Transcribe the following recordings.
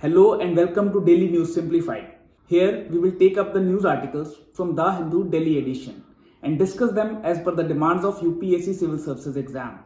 Hello and welcome to Daily News Simplified. Here we will take up the news articles from The Hindu Delhi edition and discuss them as per the demands of UPSC Civil Services exam.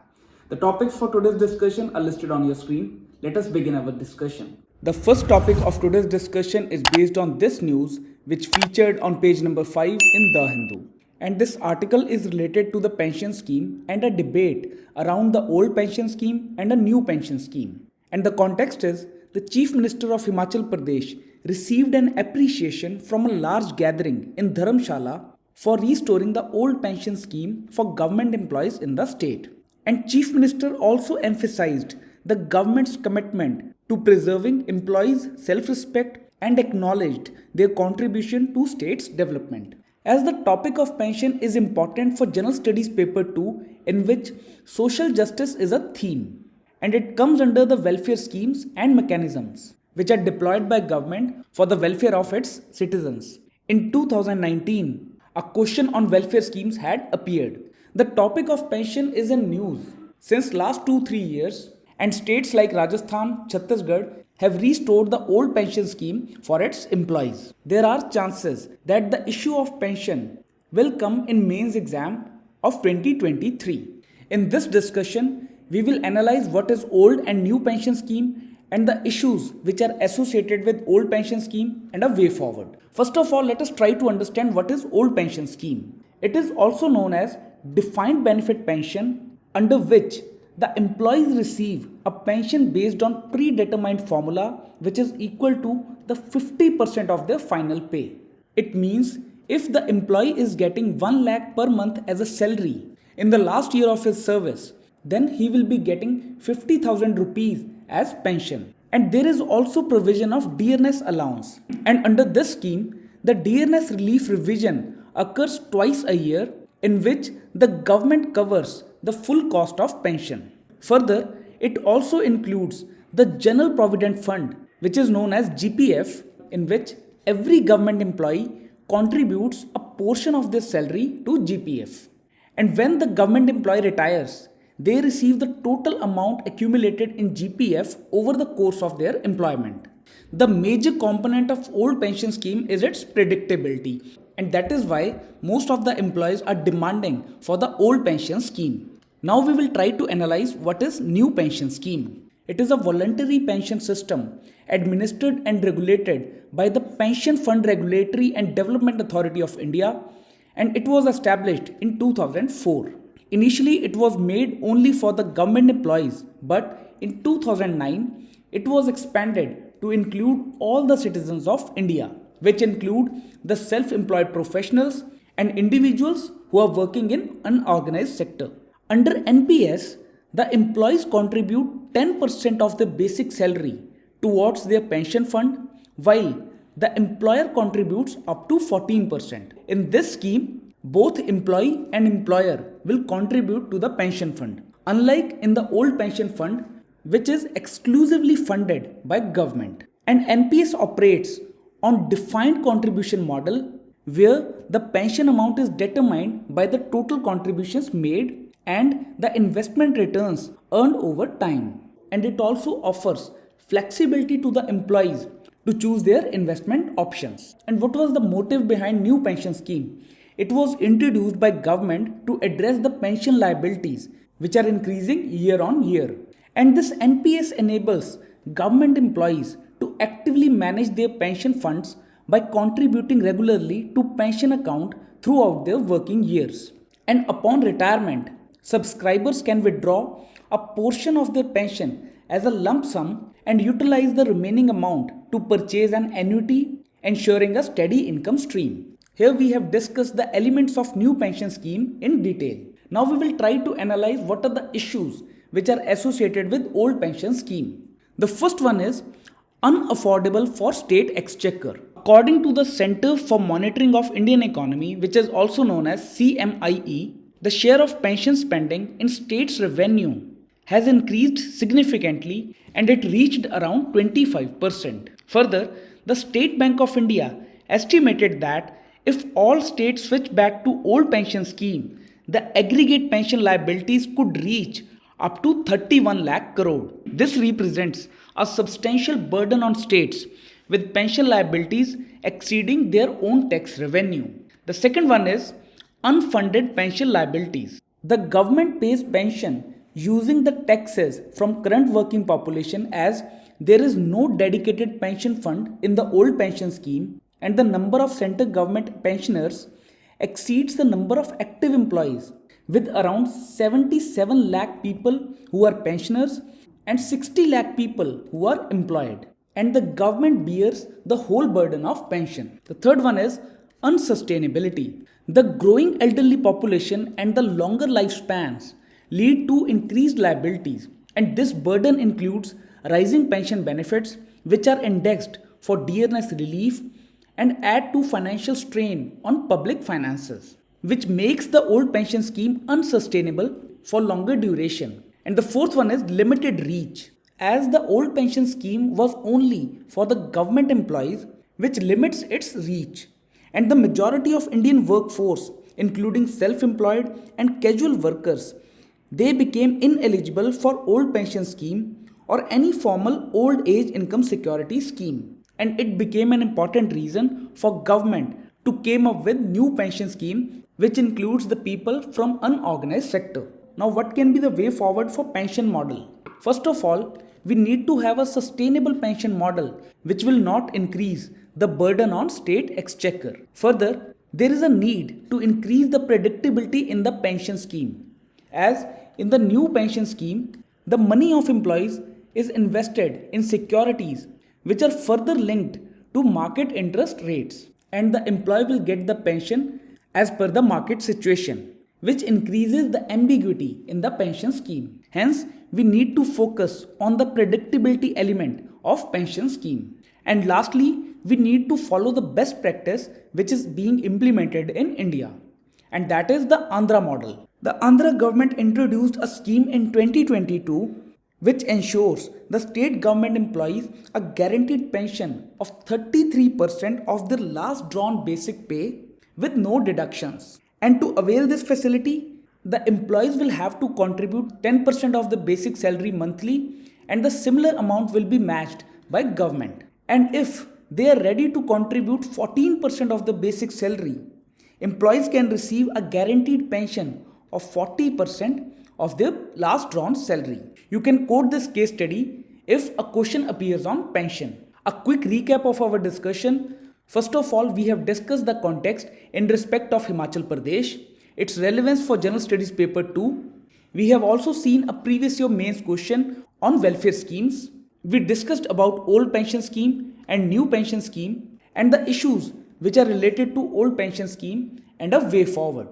The topics for today's discussion are listed on your screen. Let us begin our discussion. The first topic of today's discussion is based on this news which featured on page number 5 in The Hindu. And this article is related to the pension scheme and a debate around the old pension scheme and a new pension scheme. And the context is the Chief Minister of Himachal Pradesh received an appreciation from a large gathering in Dharamshala for restoring the old pension scheme for government employees in the state. And Chief Minister also emphasized the government's commitment to preserving employees' self-respect and acknowledged their contribution to state's development. As the topic of pension is important for General Studies Paper 2, in which social justice is a theme, and it comes under the welfare schemes and mechanisms which are deployed by government for the welfare of its citizens. In 2019, a question on welfare schemes had appeared. The topic of pension is in news since last 2-3 years, and states like Rajasthan, Chhattisgarh have restored the old pension scheme for its employees. There are chances that the issue of pension will come in mains exam of 2023. In this discussion, we will analyze what is old and new pension scheme and the issues which are associated with old pension scheme and a way forward. First of all, let us try to understand what is old pension scheme. It is also known as defined benefit pension, under which the employees receive a pension based on predetermined formula which is equal to the 50% of their final pay. It means if the employee is getting 1 lakh per month as a salary in the last year of his service, then he will be getting 50,000 rupees as pension. And there is also provision of DNS allowance. And under this scheme, the DNS relief revision occurs twice a year, in which the government covers the full cost of pension. Further, it also includes the General Provident Fund, which is known as GPF, in which every government employee contributes a portion of their salary to GPF. And when the government employee retires, they receive the total amount accumulated in GPF over the course of their employment. The major component of old pension scheme is its predictability, and that is why most of the employees are demanding for the old pension scheme. Now we will try to analyze what is new pension scheme. It is a voluntary pension system administered and regulated by the Pension Fund Regulatory and Development Authority of India, and it was established in 2004. Initially, it was made only for the government employees, but in 2009, it was expanded to include all the citizens of India, which include the self-employed professionals and individuals who are working in unorganized sector. Under NPS, the employees contribute 10% of their basic salary towards their pension fund, while the employer contributes up to 14%. In this scheme, both employee and employer will contribute to the pension fund, unlike in the old pension fund, which is exclusively funded by government. And NPS operates on defined contribution model, where the pension amount is determined by the total contributions made and the investment returns earned over time. And it also offers flexibility to the employees to choose their investment options. And what was the motive behind new pension scheme? It was introduced by government to address the pension liabilities, which are increasing year on year. And this NPS enables government employees to actively manage their pension funds by contributing regularly to pension account throughout their working years. And upon retirement, subscribers can withdraw a portion of their pension as a lump sum and utilize the remaining amount to purchase an annuity, ensuring a steady income stream. Here we have discussed the elements of new pension scheme in detail. Now we will try to analyze what are the issues which are associated with old pension scheme. The first one is unaffordable for state exchequer. According to the Center for Monitoring of Indian Economy, which is also known as CMIE, the share of pension spending in states' revenue has increased significantly and it reached around 25%. Further, the State Bank of India estimated that if all states switch back to old pension scheme, the aggregate pension liabilities could reach up to 31 lakh crore. This represents a substantial burden on states with pension liabilities exceeding their own tax revenue. The second one is unfunded pension liabilities. The government pays pension using the taxes from current working population, as there is no dedicated pension fund in the old pension scheme, and the number of central government pensioners exceeds the number of active employees, with around 77 lakh people who are pensioners and 60 lakh people who are employed, and the government bears the whole burden of pension. The third one is unsustainability. The growing elderly population and the longer lifespans lead to increased liabilities, and this burden includes rising pension benefits which are indexed for DNS relief and add to financial strain on public finances, which makes the old pension scheme unsustainable for longer duration. And the fourth one is limited reach. As the old pension scheme was only for the government employees, which limits its reach, and the majority of Indian workforce, including self-employed and casual workers, they became ineligible for old pension scheme or any formal old age income security scheme. And it became an important reason for government to came up with new pension scheme which includes the people from unorganized sector. Now what can be the way forward for pension model? First of all, we need to have a sustainable pension model which will not increase the burden on state exchequer. Further, there is a need to increase the predictability in the pension scheme, as in the new pension scheme, the money of employees is invested in securities which are further linked to market interest rates, and the employee will get the pension as per the market situation, which increases the ambiguity in the pension scheme. Hence, we need to focus on the predictability element of pension scheme. And lastly, we need to follow the best practice which is being implemented in India, and that is the Andhra model. The Andhra government introduced a scheme in 2022 which ensures the state government employees a guaranteed pension of 33% of their last drawn basic pay with no deductions. And to avail this facility, the employees will have to contribute 10% of the basic salary monthly, and the similar amount will be matched by government. And if they are ready to contribute 14% of the basic salary, employees can receive a guaranteed pension of 40% of their last drawn salary. You can quote this case study if a question appears on pension. A quick recap of our discussion. First of all, we have discussed the context in respect of Himachal Pradesh, its relevance for General Studies Paper 2. We have also seen a previous year mains question on welfare schemes. We discussed about old pension scheme and new pension scheme and the issues which are related to old pension scheme and a way forward.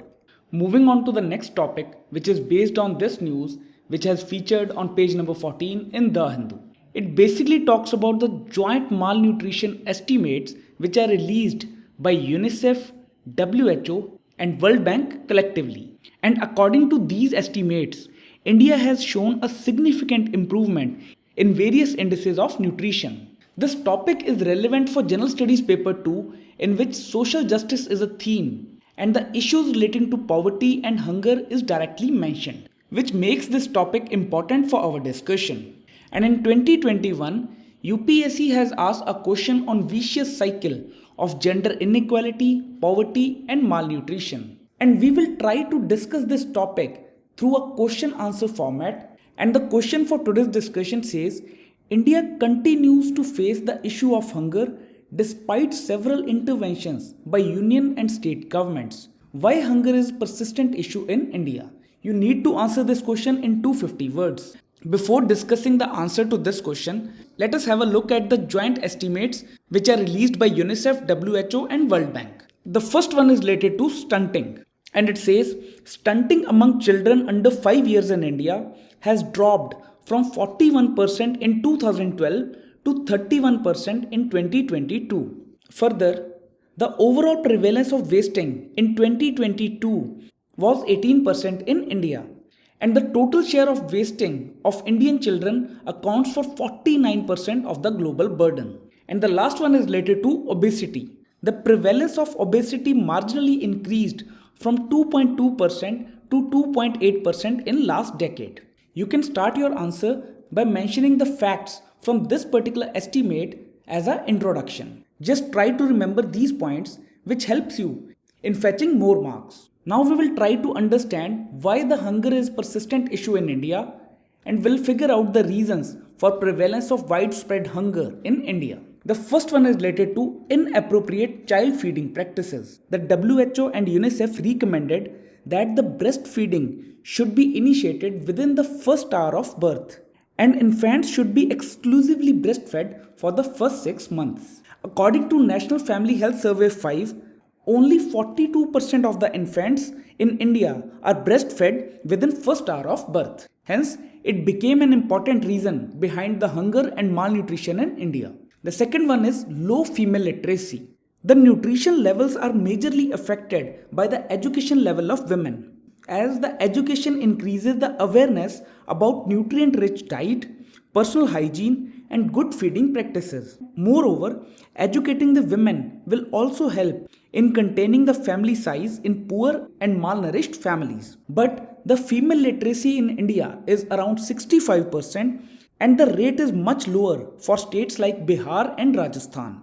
Moving on to the next topic, which is based on this news, which has featured on page number 14 in The Hindu. It basically talks about the joint malnutrition estimates which are released by UNICEF, WHO and World Bank collectively. And according to these estimates, India has shown a significant improvement in various indices of nutrition. This topic is relevant for General Studies Paper 2, in which social justice is a theme and the issues relating to poverty and hunger is directly mentioned, which makes this topic important for our discussion. And in 2021, UPSC has asked a question on vicious cycle of gender inequality, poverty and malnutrition. And we will try to discuss this topic through a question answer format. And the question for today's discussion says, India continues to face the issue of hunger despite several interventions by union and state governments. Why hunger is a persistent issue in India? You need to answer this question in 250 words. Before discussing the answer to this question, let us have a look at the joint estimates which are released by UNICEF, WHO and World Bank. The first one is related to stunting, and it says stunting among children under 5 years in India has dropped from 41% in 2012 to 31% in 2022. Further, the overall prevalence of wasting in 2022 was 18% in India, and the total share of wasting of Indian children accounts for 49% of the global burden. And the last one is related to obesity. The prevalence of obesity marginally increased from 2.2% to 2.8% in last decade. You can start your answer by mentioning the facts from this particular estimate as an introduction. Just try to remember these points, which helps you in fetching more marks. Now we will try to understand why the hunger is a persistent issue in India, and will figure out the reasons for prevalence of widespread hunger in India. The first one is related to inappropriate child feeding practices. The WHO and UNICEF recommended that the breastfeeding should be initiated within the first hour of birth, and infants should be exclusively breastfed for the first 6 months. According to National Family Health Survey 5, only 42% of the infants in India are breastfed within first hour of birth. Hence, it became an important reason behind the hunger and malnutrition in India. The second one is low female literacy. The nutrition levels are majorly affected by the education level of women. As the education increases the awareness about nutrient-rich diet, personal hygiene, and good feeding practices. Moreover, educating the women will also help in containing the family size in poor and malnourished families. But the female literacy in India is around 65%, and the rate is much lower for states like Bihar and Rajasthan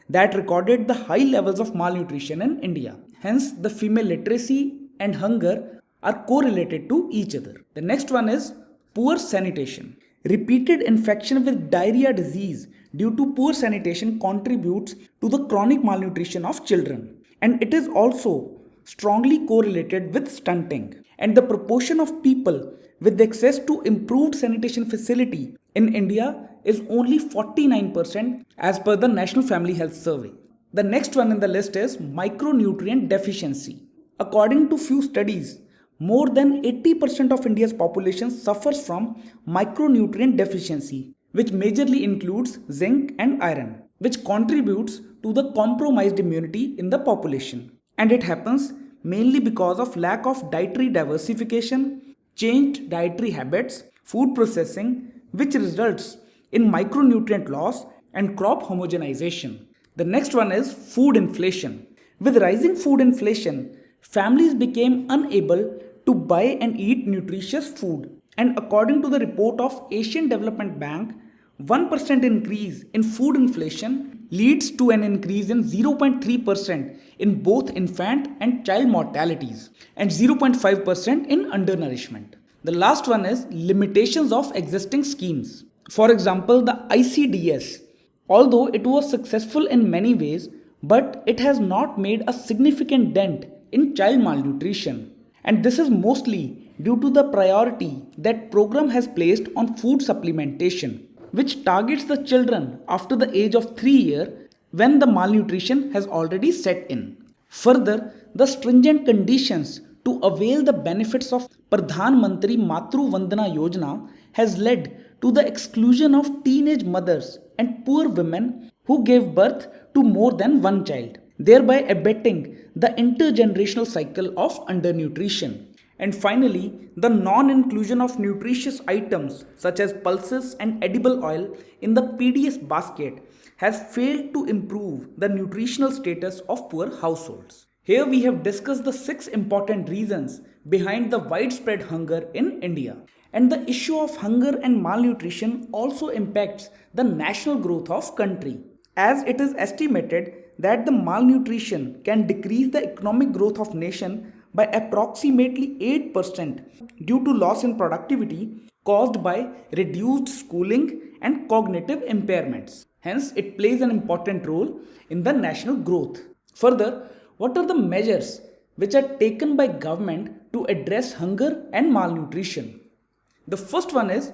that recorded the high levels of malnutrition in India. Hence, the female literacy and hunger are correlated to each other. The next one is poor sanitation. Repeated infection with diarrhea disease due to poor sanitation contributes to the chronic malnutrition of children, and it is also strongly correlated with stunting. And the proportion of people with access to improved sanitation facility in India is only 49% as per the National Family Health Survey. The next one in the list is micronutrient deficiency. According to few studies, more than 80% of India's population suffers from micronutrient deficiency, which majorly includes zinc and iron, which contributes to the compromised immunity in the population. And it happens mainly because of lack of dietary diversification, changed dietary habits, food processing, which results in micronutrient loss and crop homogenization. The next one is food inflation. With rising food inflation, families became unable to buy and eat nutritious food. And according to the report of Asian Development Bank, 1% increase in food inflation leads to an increase in 0.3% in both infant and child mortalities and 0.5% in undernourishment. The last one is limitations of existing schemes. For example, the ICDS, although it was successful in many ways, but it has not made a significant dent in child malnutrition. And this is mostly due to the priority that program has placed on food supplementation, which targets the children after the age of 3 years when the malnutrition has already set in. Further, the stringent conditions to avail the benefits of Pradhan Mantri Matru Vandana Yojana has led to the exclusion of teenage mothers and poor women who gave birth to more than one child, thereby abetting the intergenerational cycle of undernutrition. And finally, the non-inclusion of nutritious items such as pulses and edible oil in the PDS basket has failed to improve the nutritional status of poor households. Here we have discussed the 6 important reasons behind the widespread hunger in India. And the issue of hunger and malnutrition also impacts the national growth of country, as it is estimated that the malnutrition can decrease the economic growth of nation by approximately 8% due to loss in productivity caused by reduced schooling and cognitive impairments. Hence, it plays an important role in the national growth. Further, what are the measures which are taken by government to address hunger and malnutrition? The first one is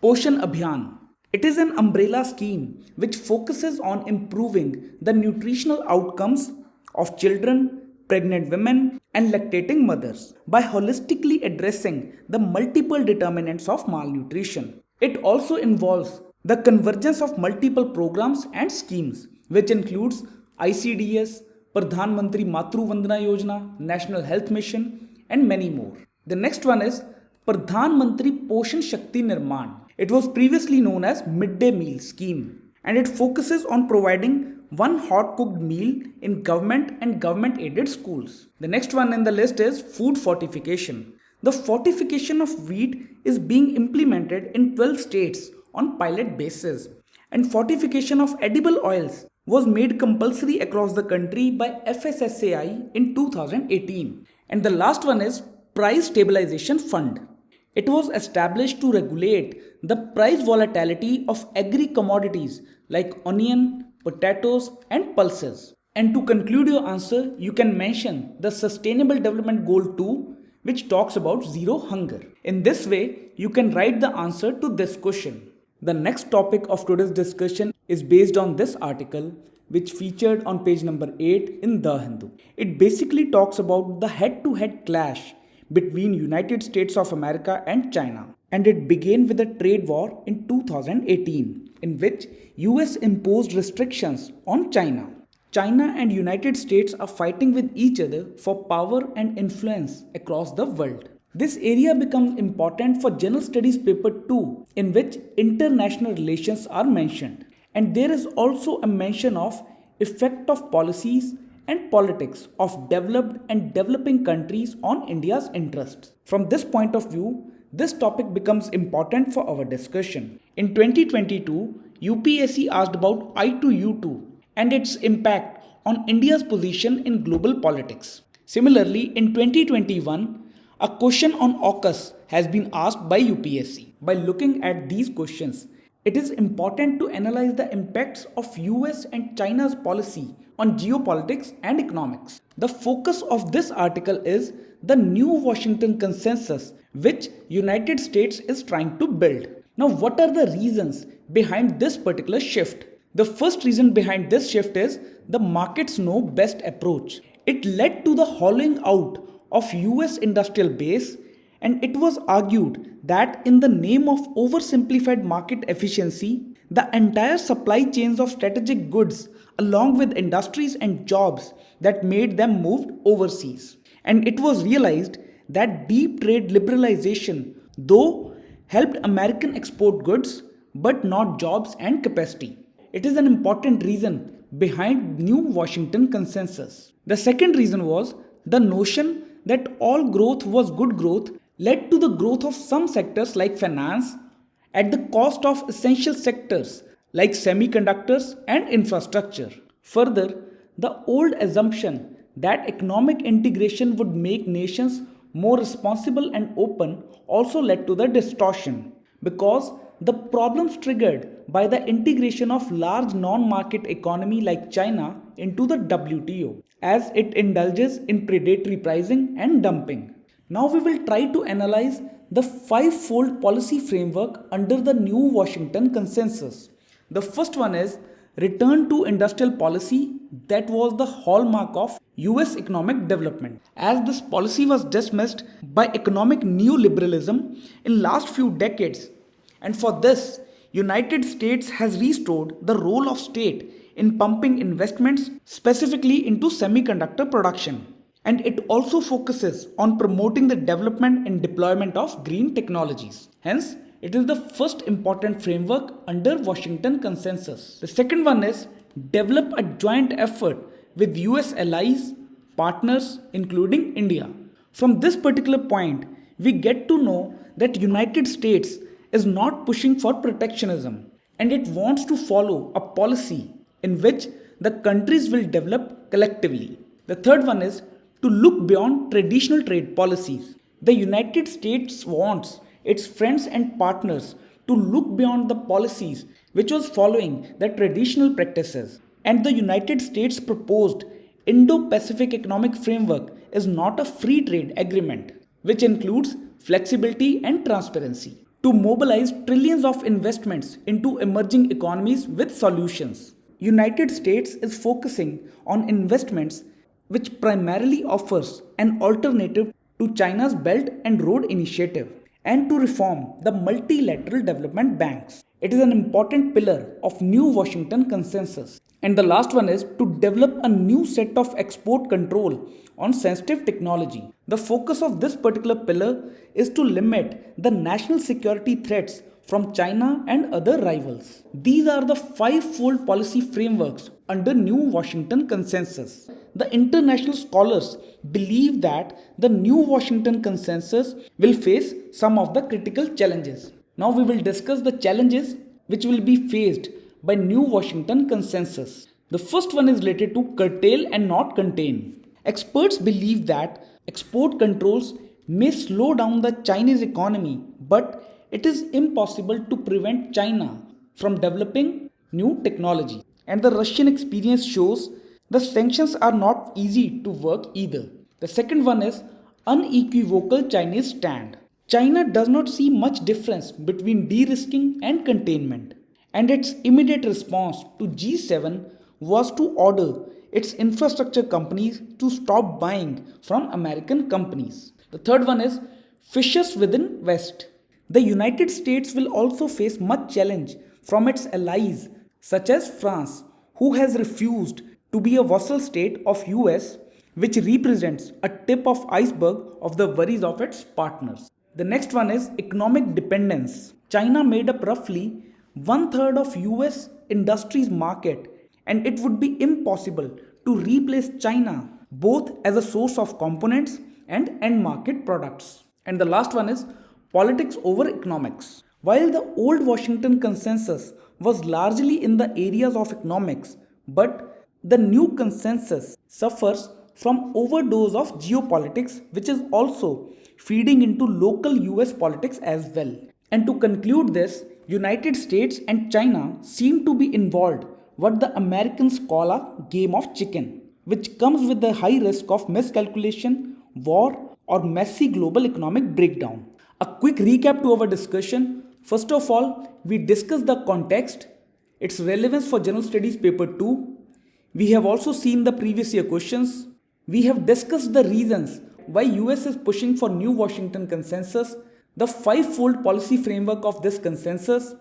Poshan Abhiyan. It is an umbrella scheme which focuses on improving the nutritional outcomes of children, pregnant women, and lactating mothers by holistically addressing the multiple determinants of malnutrition. It also involves the convergence of multiple programs and schemes, which includes ICDS, Pradhan Mantri Matru Vandana Yojana, National Health Mission, and many more. The next one is Pradhan Mantri Poshan Shakti Nirman. It was previously known as Midday Meal Scheme, and it focuses on providing one hot cooked meal in government and government aided schools. The next one in the list is food fortification. The fortification of wheat is being implemented in 12 states on pilot basis, And fortification of edible oils was made compulsory across the country by FSSAI in 2018. And the last one is Price Stabilization Fund. It was established to regulate the price volatility of agri commodities like onion, potatoes, and pulses. And to conclude your answer, you can mention the Sustainable Development Goal 2, which talks about zero hunger. In this way, you can write the answer to this question. The next topic of today's discussion is based on this article, which featured on page number 8 in The Hindu. It basically talks about the head-to-head clash between United States of America and China. And it began with a trade war in 2018, in which US imposed restrictions on China. China and United States are fighting with each other for power and influence across the world. This area becomes important for General Studies paper 2, in which international relations are mentioned. And there is also a mention of effect of policies and politics of developed and developing countries on India's interests. From this point of view, this topic becomes important for our discussion. In 2022, UPSC asked about I2U2 and its impact on India's position in global politics. Similarly, in 2021, a question on AUKUS has been asked by UPSC. By looking at these questions, it is important to analyze the impacts of US and China's policy on geopolitics and economics. The focus of this article is the new Washington consensus which United States is trying to build. Now, what are the reasons behind this particular shift? The first reason behind this shift is the markets know best approach. It led to the hollowing out of US industrial base, and it was argued that in the name of oversimplified market efficiency, the entire supply chains of strategic goods along with industries and jobs that made them moved overseas. And it was realized that deep trade liberalization, though, helped American export goods but not jobs and capacity. It is an important reason behind new Washington consensus. The second reason was the notion that all growth was good growth led to the growth of some sectors like finance at the cost of essential sectors like semiconductors and infrastructure. Further, the old assumption that economic integration would make nations more responsible and open also led to the distortion, because the problems triggered by the integration of large non-market economy like China into the WTO, as it indulges in predatory pricing and dumping. Now we will try to analyze the five-fold policy framework under the new Washington consensus. The first one is return to industrial policy that was the hallmark of US economic development, as this policy was dismissed by economic neoliberalism in last few decades. And for this, United States has restored the role of state in pumping investments specifically into semiconductor production. And it also focuses on promoting the development and deployment of green technologies. Hence, it is the first important framework under Washington consensus. The second one is develop a joint effort with US allies, partners including India. From this particular point, we get to know that United States is not pushing for protectionism, and it wants to follow a policy in which the countries will develop collectively. The third one is to look beyond traditional trade policies. The United States wants its friends and partners to look beyond the policies which was following the traditional practices. And the United States proposed Indo-Pacific Economic Framework is not a free trade agreement, which includes flexibility and transparency to mobilize trillions of investments into emerging economies with solutions. United States is focusing on investments which primarily offers an alternative to China's Belt and Road Initiative and to reform the multilateral development banks. It is an important pillar of new Washington consensus. And the last one is to develop a new set of export control on sensitive technology. The focus of this particular pillar is to limit the national security threats from China and other rivals. These are the five-fold policy frameworks under new Washington consensus. The international scholars believe that the new Washington consensus will face some of the critical challenges. Now we will discuss the challenges which will be faced by New Washington Consensus. The first one is related to curtail and not contain. Experts believe that export controls may slow down the Chinese economy, but it is impossible to prevent China from developing new technology. And the Russian experience shows the sanctions are not easy to work either. The second one is unequivocal Chinese stand. China does not see much difference between de-risking and containment, and its immediate response to G7 was to order its infrastructure companies to stop buying from American companies. The third one is fissures within West. The United States will also face much challenge from its allies such as France, who has refused to be a vassal state of US, which represents a tip of iceberg of the worries of its partners. The next one is economic dependence. China made up roughly one third of US industry's market, and it would be impossible to replace China both as a source of components and end market products. And the last one is politics over economics. While the old Washington consensus was largely in the areas of economics, but the new consensus suffers from overdose of geopolitics, which is also feeding into local US politics as well. And to conclude this, United States and China seem to be involved what the Americans call a game of chicken, which comes with the high risk of miscalculation, war, or messy global economic breakdown. A quick recap to our discussion. First of all, we discussed the context, its relevance for General Studies Paper 2. We have also seen the previous year questions. We have discussed the reasons why US is pushing for New Washington Consensus, the five-fold policy framework of this consensus,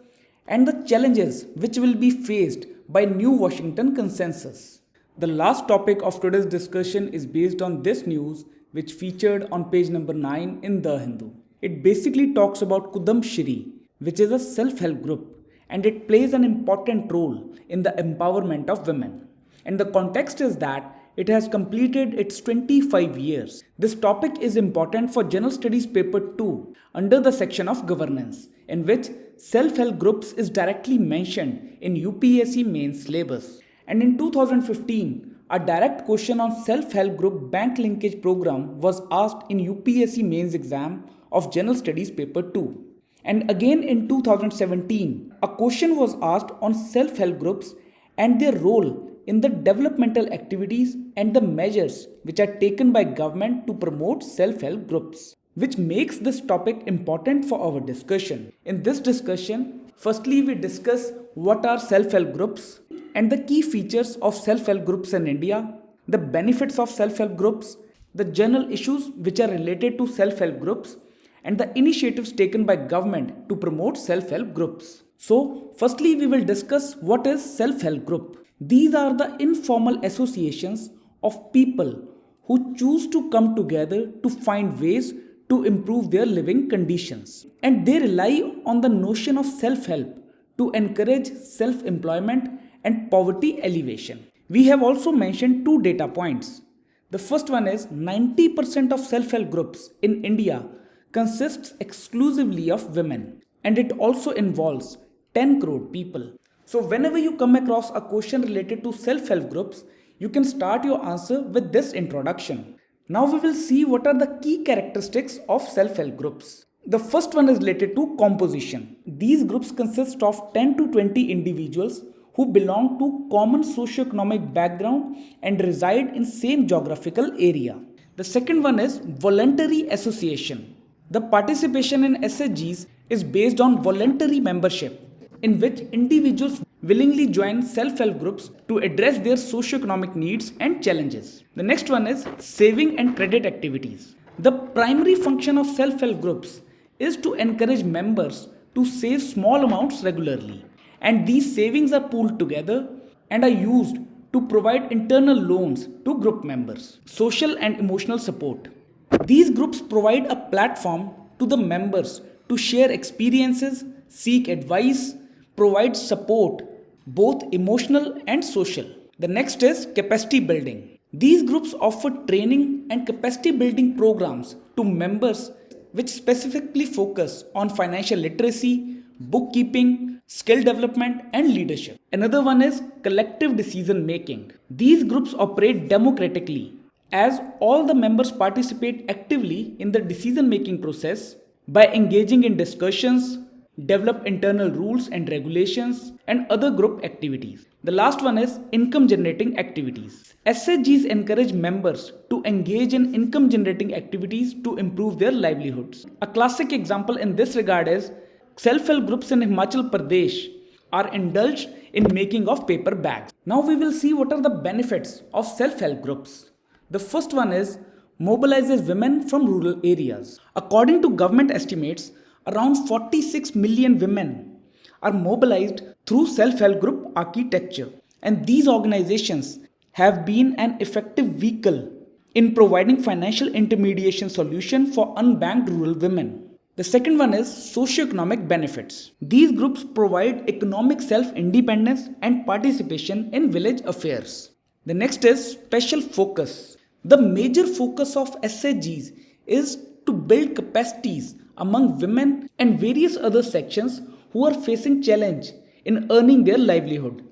and the challenges which will be faced by New Washington Consensus. The last topic of today's discussion is based on this news which featured on page number 9 in The Hindu. It basically talks about Kudam Shri, which is a self-help group, and it plays an important role in the empowerment of women. And the context is that it has completed its 25 years. This topic is important for General Studies Paper 2 under the section of governance, in which self-help groups is directly mentioned in UPSC mains syllabus. And in 2015, a direct question on self-help group bank linkage program was asked in UPSC mains exam of General Studies Paper 2. And again in 2017, a question was asked on self-help groups and their role in the developmental activities and the measures which are taken by government to promote self-help groups, which makes this topic important for our discussion. In this discussion, firstly we discuss what are self-help groups and the key features of self-help groups in India, the benefits of self-help groups, the general issues which are related to self-help groups, and the initiatives taken by government to promote self-help groups. So, firstly we will discuss what is self-help group. These are the informal associations of people who choose to come together to find ways to improve their living conditions. And they rely on the notion of self-help to encourage self-employment and poverty alleviation. We have also mentioned two data points. The first one is 90% of self-help groups in India consists exclusively of women, and it also involves 10 crore people. So whenever you come across a question related to self-help groups, you can start your answer with this introduction. Now we will see what are the key characteristics of self-help groups. The first one is related to composition. These groups consist of 10 to 20 individuals who belong to common socio-economic background and reside in same geographical area. The second one is voluntary association. The participation in SHGs is based on voluntary membership, in which individuals willingly join self-help groups to address their socio-economic needs and challenges. The next one is saving and credit activities. The primary function of self-help groups is to encourage members to save small amounts regularly, and these savings are pooled together and are used to provide internal loans to group members. Social and emotional support. These groups provide a platform to the members to share experiences, seek advice, provide support, both emotional and social. The next is capacity building. These groups offer training and capacity building programs to members which specifically focus on financial literacy, bookkeeping, skill development, and leadership. Another one is collective decision making. These groups operate democratically as all the members participate actively in the decision making process by engaging in discussions, develop internal rules and regulations, and other group activities. The last one is income generating activities. SHGs encourage members to engage in income generating activities to improve their livelihoods. A classic example in this regard is self-help groups in Himachal Pradesh are indulged in making of paper bags. Now we will see what are the benefits of self-help groups. The first one is mobilizes women from rural areas. According to government estimates, around 46 million women are mobilized through self-help group architecture, and these organizations have been an effective vehicle in providing financial intermediation solution for unbanked rural women. The second one is socioeconomic benefits. These groups provide economic self-independence and participation in village affairs. The next is special focus. The major focus of SHGs is to build capacities among women and various other sections who are facing challenge in earning their livelihood.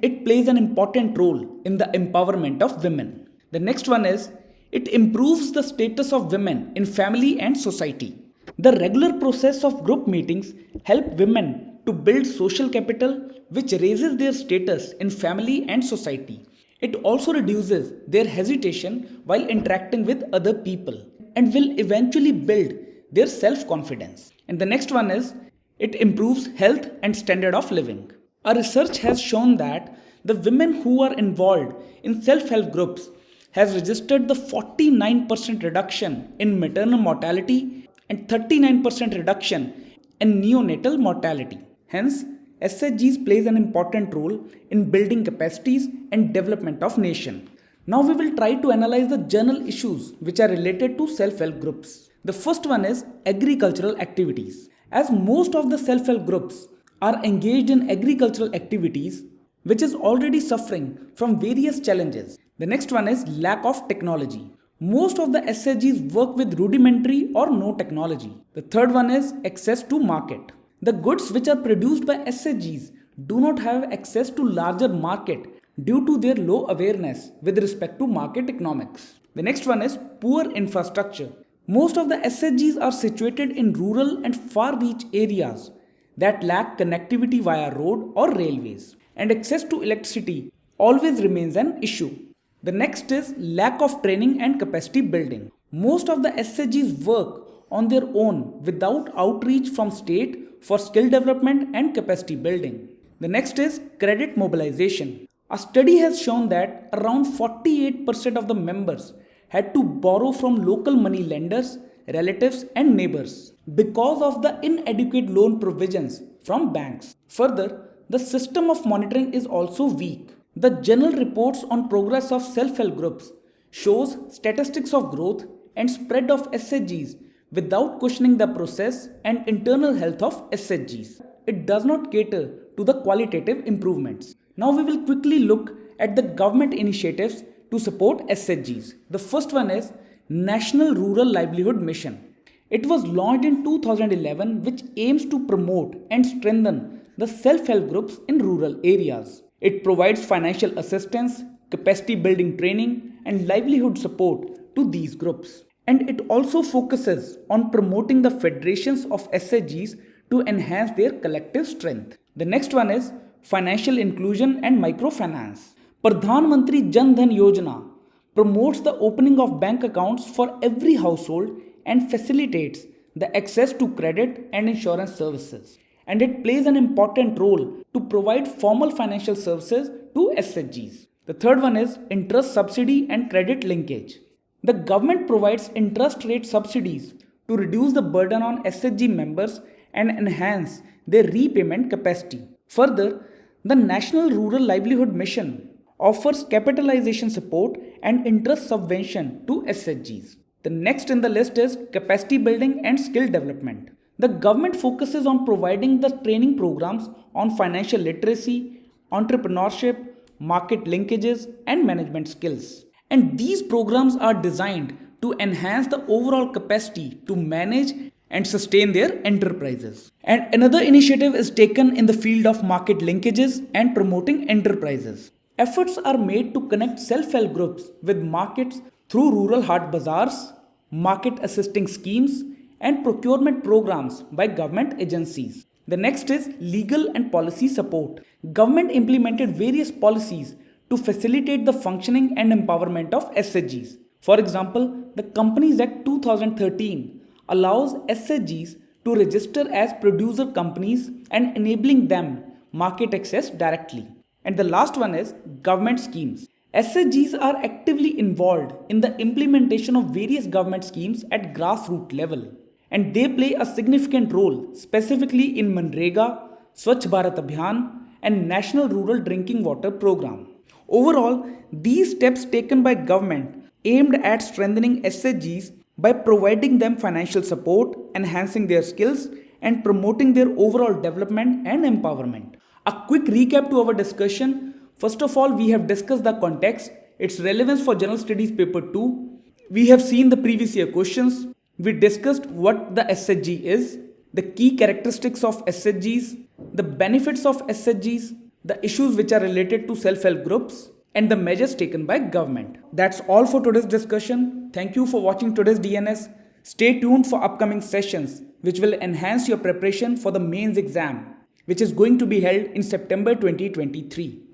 It plays an important role in the empowerment of women. The next one is it improves the status of women in family and society. The regular process of group meetings help women to build social capital which raises their status in family and society. It also reduces their hesitation while interacting with other people and will eventually build their self-confidence. And the next one is it improves health and standard of living. Our research has shown that the women who are involved in self-help groups has registered the 49% reduction in maternal mortality and 39% reduction in neonatal mortality. Hence, SHGs plays an important role in building capacities and development of nation. Now we will try to analyze the general issues which are related to self-help groups. The first one is agricultural activities. As most of the self-help groups are engaged in agricultural activities which is already suffering from various challenges. The next one is lack of technology. Most of the SHGs work with rudimentary or no technology. The third one is access to market. The goods which are produced by SHGs do not have access to larger market due to their low awareness with respect to market economics. The next one is poor infrastructure. Most of the SHGs are situated in rural and far-reach areas that lack connectivity via road or railways, and access to electricity always remains an issue. The next is lack of training and capacity building. Most of the SHGs work on their own without outreach from state for skill development and capacity building. The next is credit mobilization. A study has shown that around 48% of the members had to borrow from local money lenders, relatives and neighbors because of the inadequate loan provisions from banks. Further, the system of monitoring is also weak. The general reports on progress of self-help groups shows statistics of growth and spread of SHGs without questioning the process and internal health of SHGs. It does not cater to the qualitative improvements. Now we will quickly look at the government initiatives to support SHGs. The first one is National Rural Livelihood Mission. It was launched in 2011, which aims to promote and strengthen the self-help groups in rural areas. It provides financial assistance, capacity building training and livelihood support to these groups. And it also focuses on promoting the federations of SHGs to enhance their collective strength. The next one is financial inclusion and microfinance. Pradhan Mantri Jan Dhan Yojana promotes the opening of bank accounts for every household and facilitates the access to credit and insurance services. And it plays an important role to provide formal financial services to SHGs. The third one is interest subsidy and credit linkage. The government provides interest rate subsidies to reduce the burden on SHG members and enhance their repayment capacity. Further, the National Rural Livelihood Mission offers capitalization support and interest subvention to SHGs. The next in the list is capacity building and skill development. The government focuses on providing the training programs on financial literacy, entrepreneurship, market linkages, and management skills. And these programs are designed to enhance the overall capacity to manage and sustain their enterprises. And another initiative is taken in the field of market linkages and promoting enterprises. Efforts are made to connect self-help groups with markets through rural haat bazaars, market assisting schemes, and procurement programs by government agencies. The next is legal and policy support. Government implemented various policies to facilitate the functioning and empowerment of SHGs. For example, the Companies Act 2013 allows SHGs to register as producer companies and enabling them market access directly. And the last one is government schemes. SHGs are actively involved in the implementation of various government schemes at grassroots level, and they play a significant role specifically in Manrega, Swachh Bharat Abhiyan and National Rural Drinking Water Program. Overall, these steps taken by government aimed at strengthening SHGs by providing them financial support, enhancing their skills and promoting their overall development and empowerment. A quick recap to our discussion. First of all, we have discussed the context, its relevance for General Studies Paper 2. We have seen the previous year questions. We discussed what the SHG is, the key characteristics of SHGs, the benefits of SHGs, the issues which are related to self-help groups, and the measures taken by government. That's all for today's discussion. Thank you for watching today's DNS. Stay tuned for upcoming sessions which will enhance your preparation for the mains exam, which is going to be held in September 2023.